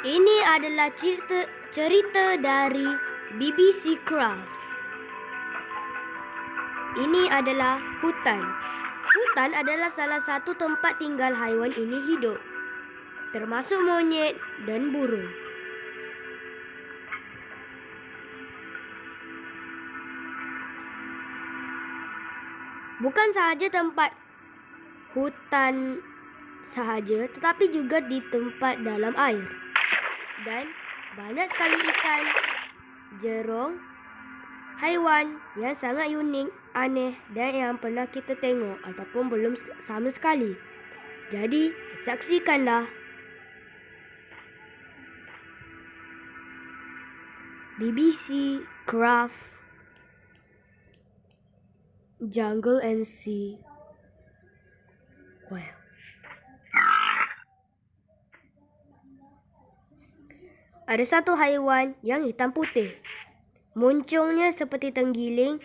Ini adalah cerita dari BBC Craft. Ini adalah hutan. Hutan adalah salah satu tempat tinggal haiwan ini hidup, termasuk monyet dan burung. Bukan sahaja tempat hutan sahaja, tetapi juga di tempat dalam air. Dan banyak sekali ikan, jerung, haiwan yang sangat unik, aneh dan yang pernah kita tengok ataupun belum sama sekali. Jadi, saksikanlah BBC Craft Jungle and Sea. Wow. Ada satu haiwan yang hitam putih. Muncungnya seperti tenggiling,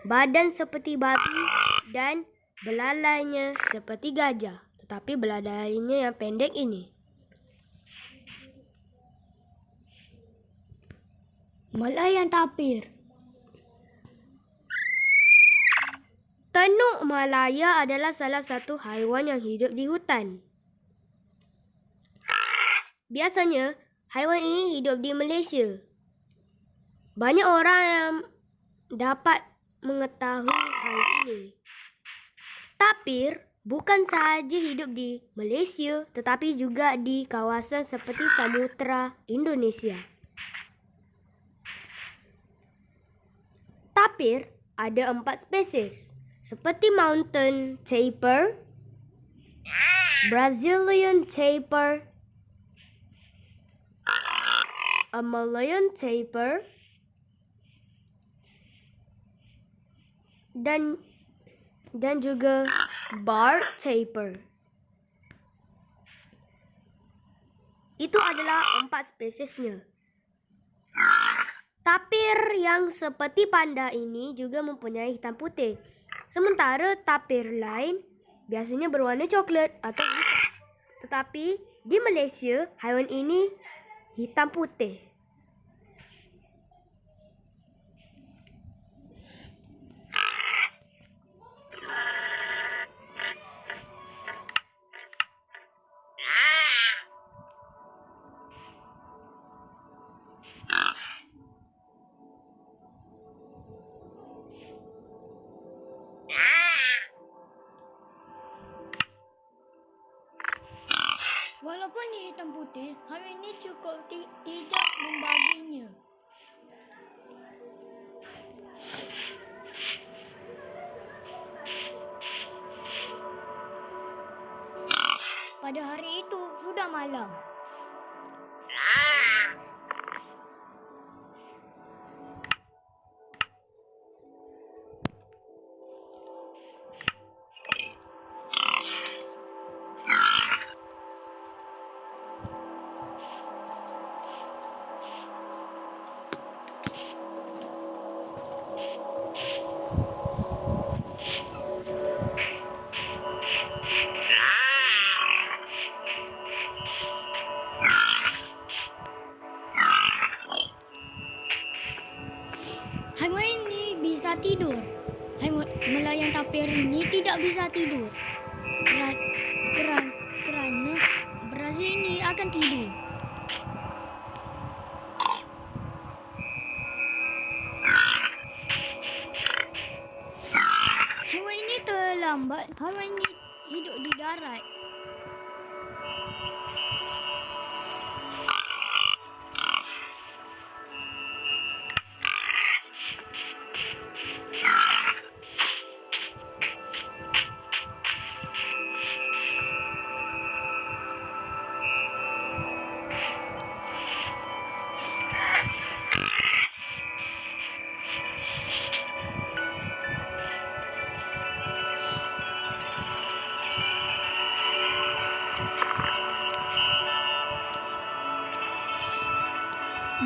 badan seperti babi, dan belalainya seperti gajah. Tetapi belalainya yang pendek ini. Malayan tapir. Tenuk Malaya adalah salah satu haiwan yang hidup di hutan. Biasanya, haiwan ini hidup di Malaysia. Banyak orang yang dapat mengetahui hal ini. Tapir bukan sahaja hidup di Malaysia, tetapi juga di kawasan seperti Samudra Indonesia. Tapir ada 4 spesies, seperti mountain tapir, Brazilian tapir, a Malayan tapir, dan juga bar tapir. Itu adalah 4 spesiesnya. Tapir yang seperti panda ini juga mempunyai hitam putih. Sementara tapir lain biasanya berwarna coklat atau hitam. Tetapi di Malaysia, haiwan ini hitam putih. Walaupun dia hitam putih, haiwan ini cukup tidak membaginya. Pada hari itu sudah malam. Haiwan ini bisa tidur. Haiwan Malayan tapir ini tidak bisa tidur. Kerana berasa ini akan tidur. Haiwan ini terlambat. Haiwan ini hidup di darat.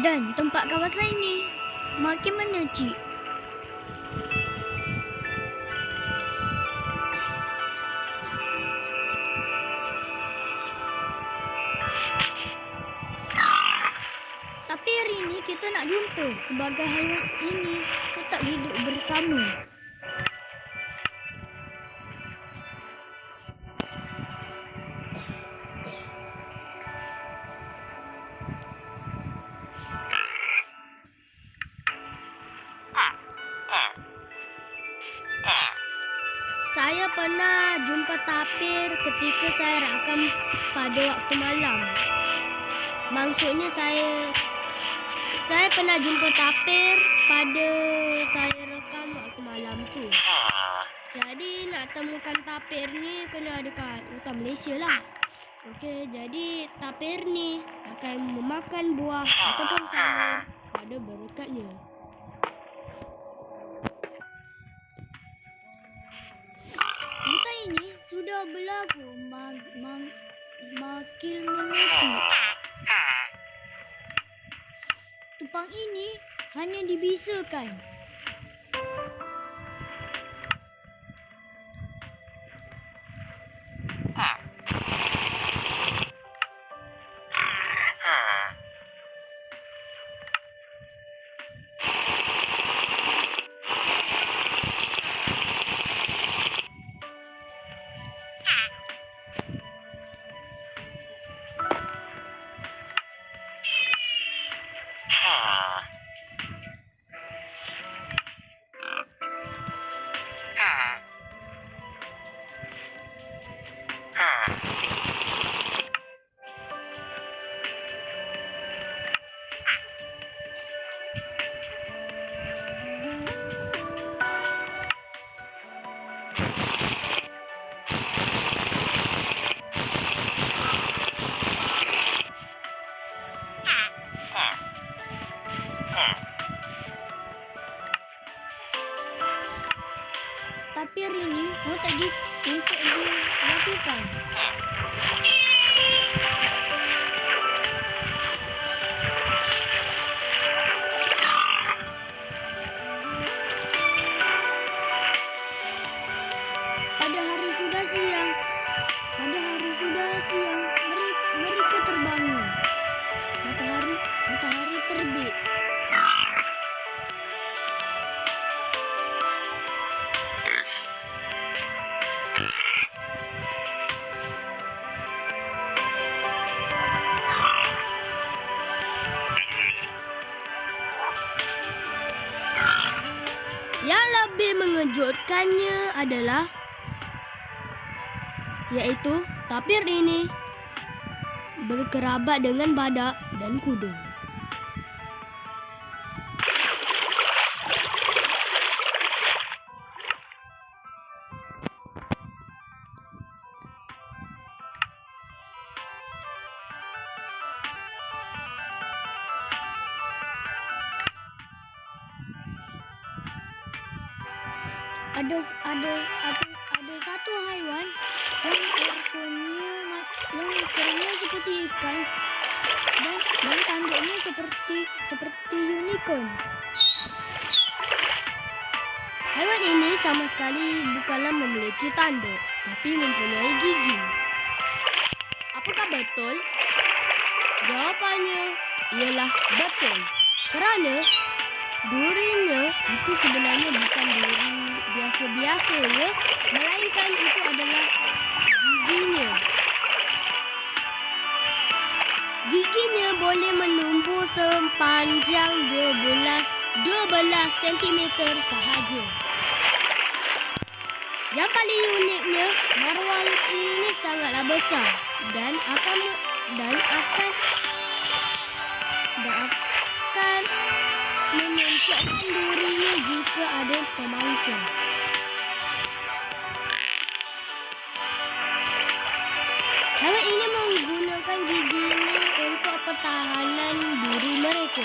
Dan tempat kawasan ini makin menecik. kita nak jumpa sebagai haiwan ini tetap hidup bersama. Saya pernah jumpa tapir ketika saya rakam pada waktu malam. Maksudnya saya pernah jumpa tapir pada saya rekam waktu malam tu. Jadi nak temukan tapir ni kena dekat hutan Malaysia lah. Okey, jadi tapir ni akan memakan buah ataupun sayur pada berdekatnya. Hutan ini sudah berlaku makin mengecil. Tupang ini hanya dibisakan. Tapir ini untuk dilakukan. Pada hari sudah siang, mereka terbangun. Matahari terbit. Yang lebih mengejutkannya adalah yaitu tapir ini berkerabat dengan badak dan kuda. Ada satu haiwan yang ekornya seperti ikan dan tanduknya seperti unicorn. Haiwan ini sama sekali bukanlah memiliki tanduk, tapi mempunyai gigi. Apakah betul? Jawapannya ialah betul. Kerana durinya itu sebenarnya bukan duri biasa-biasa ya, melainkan itu adalah giginya. Giginya boleh menumbuh sepanjang 12 cm sahaja. Yang paling uniknya, maruang ini sangatlah besar dan akan memuncakkan durinya jika ada pemangsa. Haiwan ini menggunakan giginya untuk pertahanan diri mereka.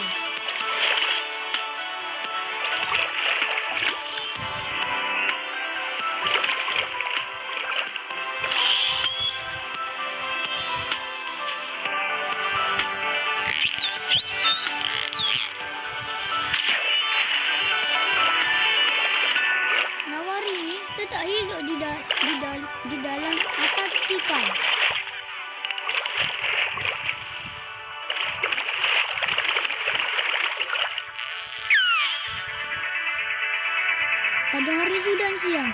Nawari ini tetap hidup di dalam Antartika. sudah siang,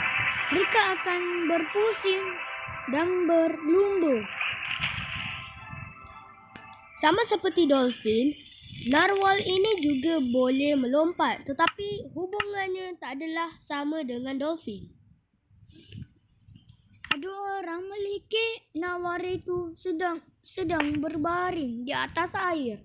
mereka akan berpusing dan berlumba. Sama seperti dolphin, narwhal ini juga boleh melompat, tetapi hubungannya tak adalah sama dengan dolphin. Ada orang melihat narwhal itu sedang berbaring di atas air.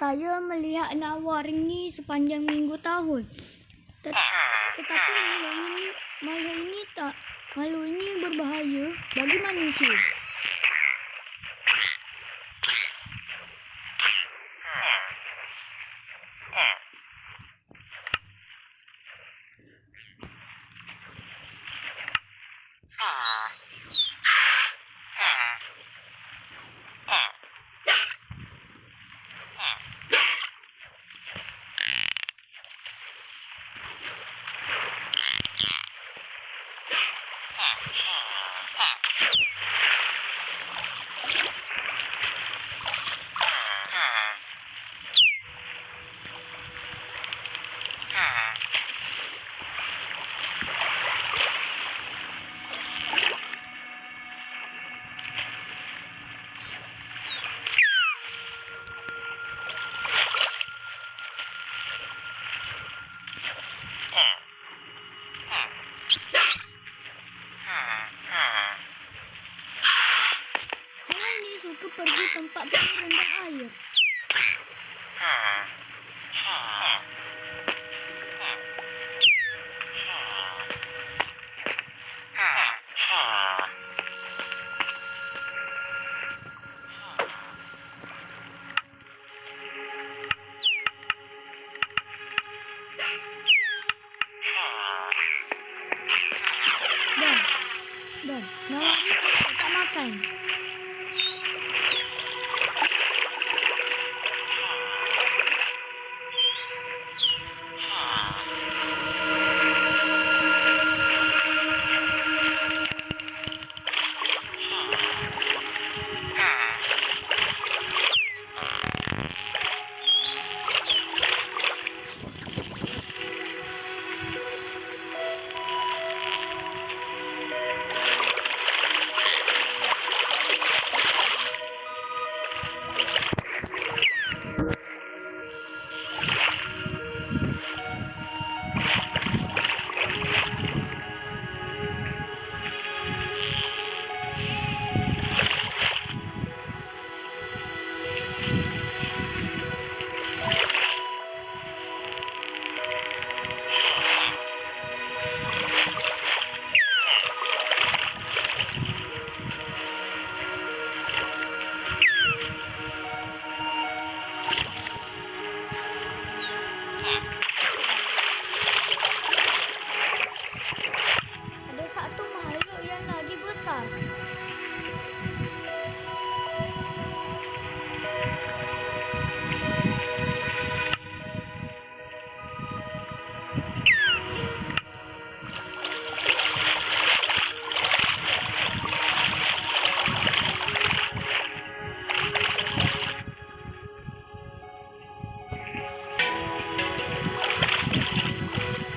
Saya melihat narwhal ini sepanjang minggu tahun. Tetapi malu ini berbahaya bagi manusia. Haiwan ini suka pergi tempat rendah air. Dan narwhal ini tak makan. Ada satu makhluk yang lagi besar.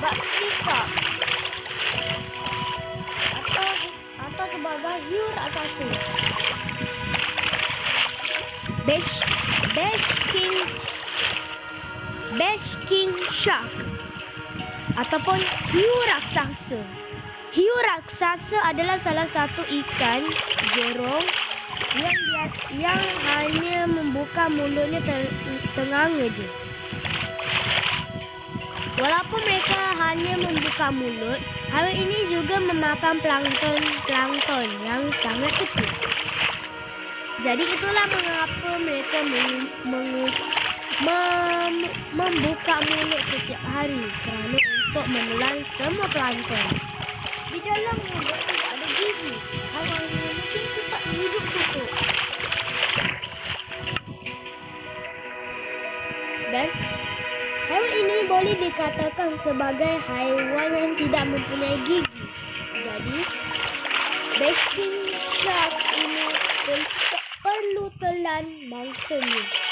Bak sisa atau sebagai hiu raksasa. Basking shark ataupun hiu raksasa. Hiu raksasa adalah salah satu ikan jerung yang hanya membuka mulutnya tenganga je. Walaupun mereka hanya membuka mulut, haiwan ini juga memakan plankton yang sangat kecil. Jadi itulah mengapa mereka membuka mulut setiap hari kerana untuk menelan semua plankton. Di dalam mulut tidak ada gigi. Haiwan ini mungkin tetap hidup tutup. Dan dikatakan sebagai haiwan yang tidak mempunyai gigi. Jadi, basking shark ini perlu telan mangsanya.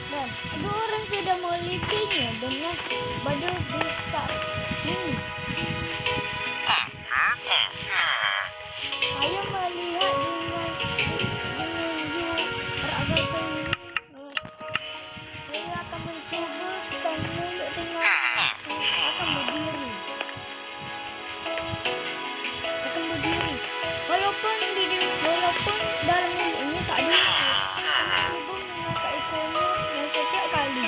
Dan ada orang sedang memilikinya dengan badan besar ini. Saya melihat dengan you berasalkan ini. Saya akan mencoba kamu dengan akan berdiri. Walaupun dalam mulut ini tak ada. Cuba mengangkat ekornya dan setiap kali.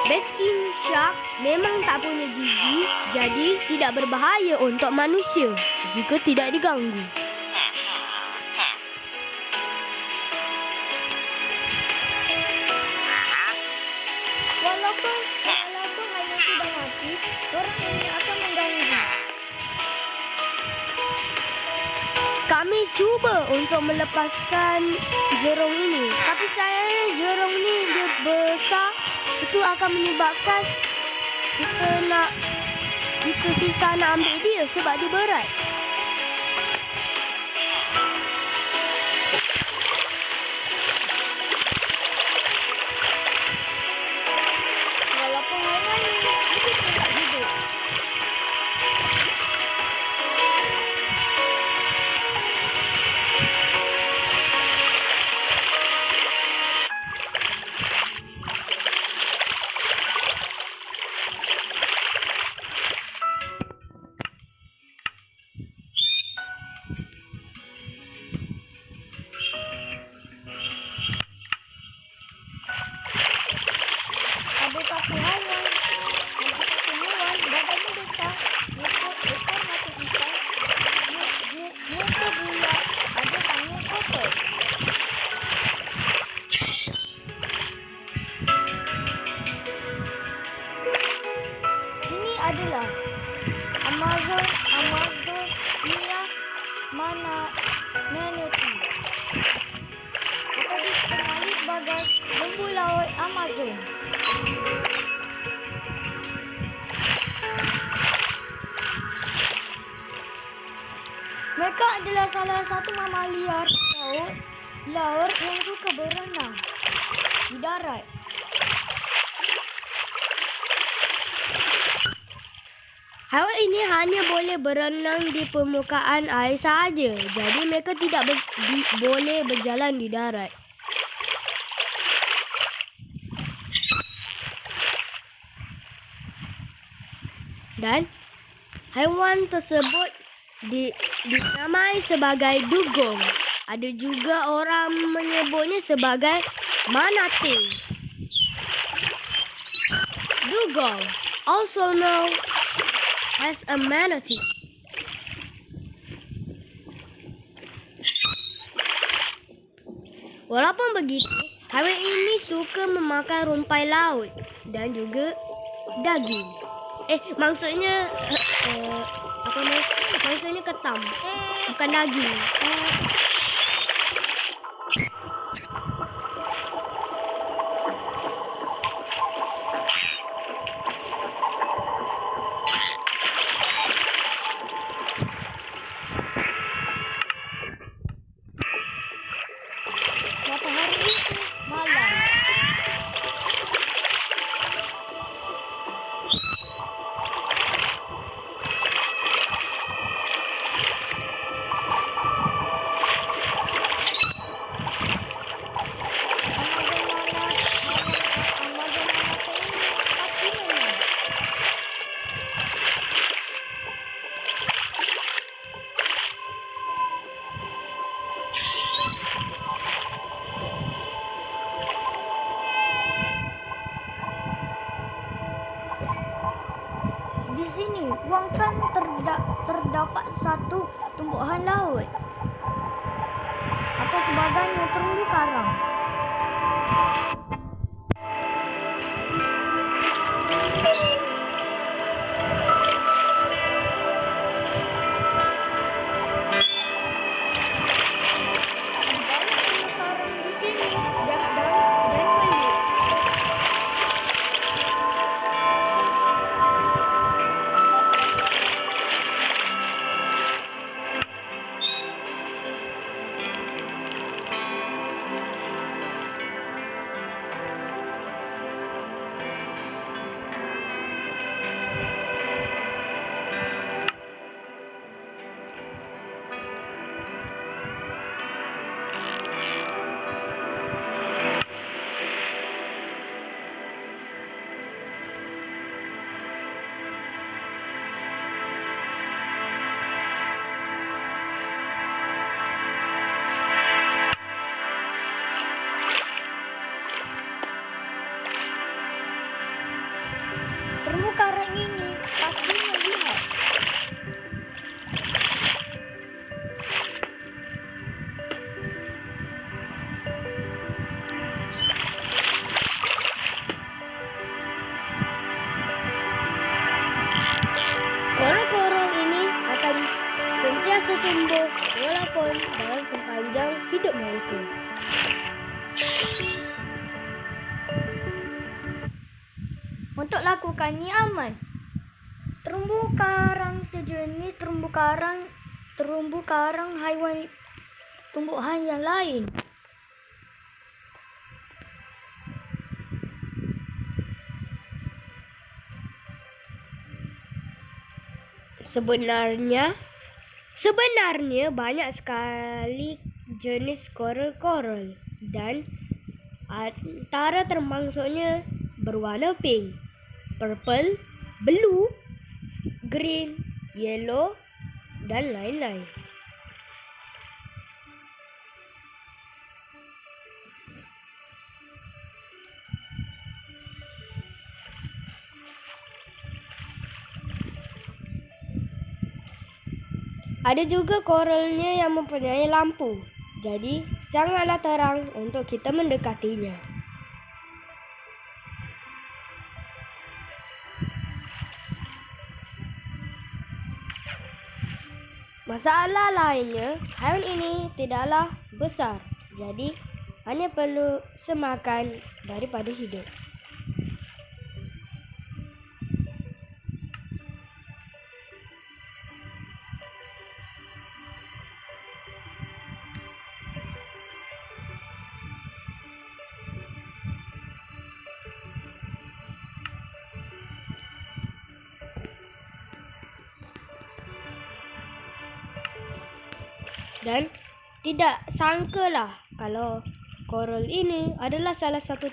Basking shark memang tak punya gigi, jadi tidak berbahaya untuk manusia jika tidak diganggu. Walaupun hanya sudah mati, orang ini akan mengganggu. Kami cuba untuk melepaskan jerung ini, tapi sayangnya jerung ini dia besar, itu akan menyebabkan kita susah nak ambil dia sebab dia berat. Walaupun haiwan ini mungkin tidak hidup. Ada satu haiwan badannya besar, ekor macam ikan, muka bulat, ada tangan kotor. Ini adalah Amazonia manatee, atau dikenali sebagai lembu laut Amazon. Mereka adalah salah satu mamalia laut yang suka berenang di darat. Haiwan ini hanya boleh berenang di permukaan air sahaja, jadi mereka tidak boleh berjalan di darat. Dan haiwan tersebut dinamai sebagai dugong. Ada juga orang menyebutnya sebagai manatee. Dugong, also known as a manatee. Walaupun begitu, haiwan ini suka memakan rumpai laut dan juga daging. Maksudnya apa namanya? Maksudnya ketam, bukan daging. Matahari itu malam. Di sini uang kan terdapat satu tumbuhan laut atau sebagainya terumbu karang. Banyak terumbu karang di sini dan pelik. Terumbu karang ini pasti melihat. Korol-korol ini akan sentiasa tumbuh walaupun dalam sepanjang hidup mereka. Untuk lakukannya aman. Terumbu karang sejenis terumbu karang haiwan tumbuhan yang lain. Sebenarnya banyak sekali jenis korol-korol dan antara termasuknya berwarna pink, purple, blue, green, yellow, dan lain-lain. Ada juga koralnya yang mempunyai lampu, jadi sangatlah terang untuk kita mendekatinya. Masalah lainnya, haiwan ini tidaklah besar, jadi hanya perlu semakan daripada hidup. Dan tidak sangkalah kalau korol ini adalah salah satu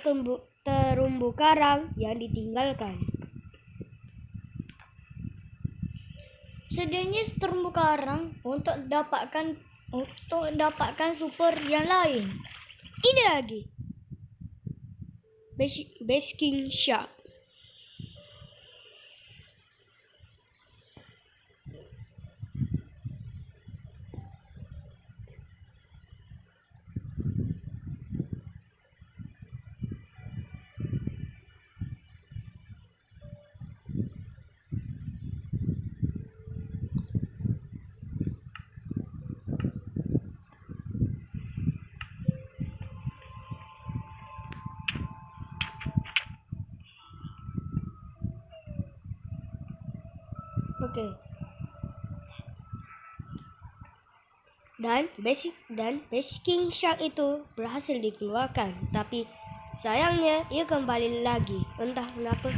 terumbu karang yang ditinggalkan. Sejenis terumbu karang untuk dapatkan super yang lain. Ini lagi, basking shark. Dan Basking Shark itu berhasil dikeluarkan, tapi sayangnya ia kembali lagi, entah kenapa.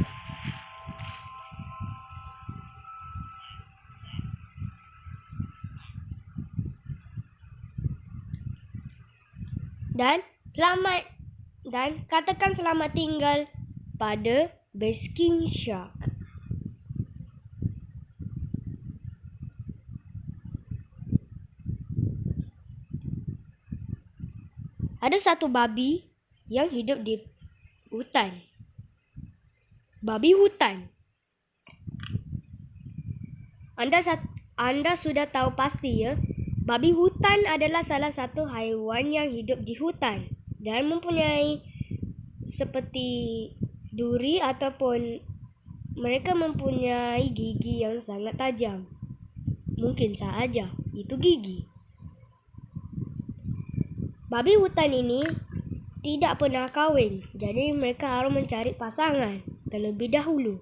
Dan katakan selamat tinggal pada Basking Shark. Ada satu babi yang hidup di hutan. Babi hutan. Anda sudah tahu pasti ya, babi hutan adalah salah satu haiwan yang hidup di hutan dan mempunyai seperti duri ataupun mereka mempunyai gigi yang sangat tajam. Mungkin saja itu gigi. Babi hutan ini tidak pernah kawin, jadi mereka harus mencari pasangan terlebih dahulu.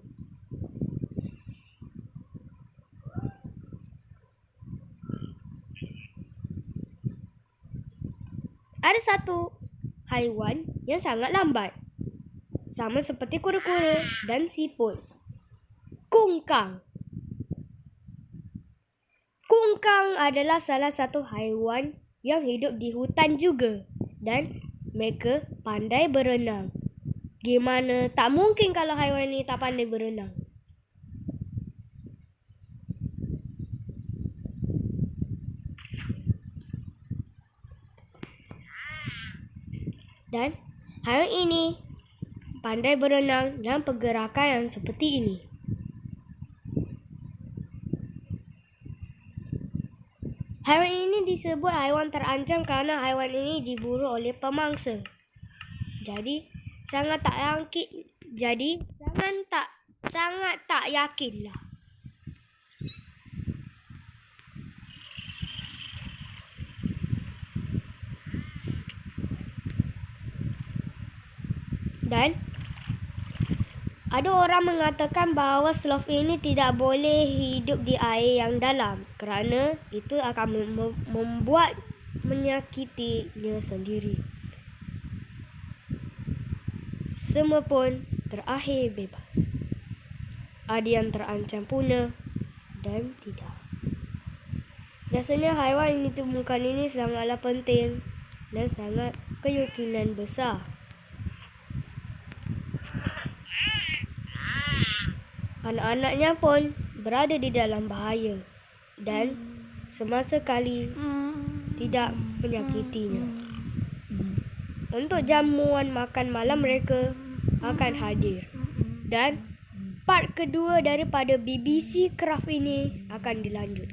Ada satu haiwan yang sangat lambat, sama seperti kura-kura dan siput. Kungkang. Kungkang adalah salah satu haiwan yang hidup di hutan juga dan mereka pandai berenang. Gimana? Tak mungkin kalau haiwan ini tak pandai berenang. Dan haiwan ini pandai berenang dalam pergerakan yang seperti ini. Haiwan ini disebut haiwan terancam kerana haiwan ini diburu oleh pemangsa. Jadi sangat tak yakinlah. Dan ada orang mengatakan bahawa sloth ini tidak boleh hidup di air yang dalam kerana itu akan membuat menyakitinya sendiri. Semua pun terakhir bebas. Ada yang terancam punah dan tidak. Biasanya haiwan yang ditemukan ini sangatlah penting dan sangat keyakinan besar. Anak-anaknya pun berada di dalam bahaya dan semasa kali tidak menyakitinya. Untuk jamuan makan malam mereka akan hadir. Dan part kedua daripada BBC Craft ini akan dilanjutkan.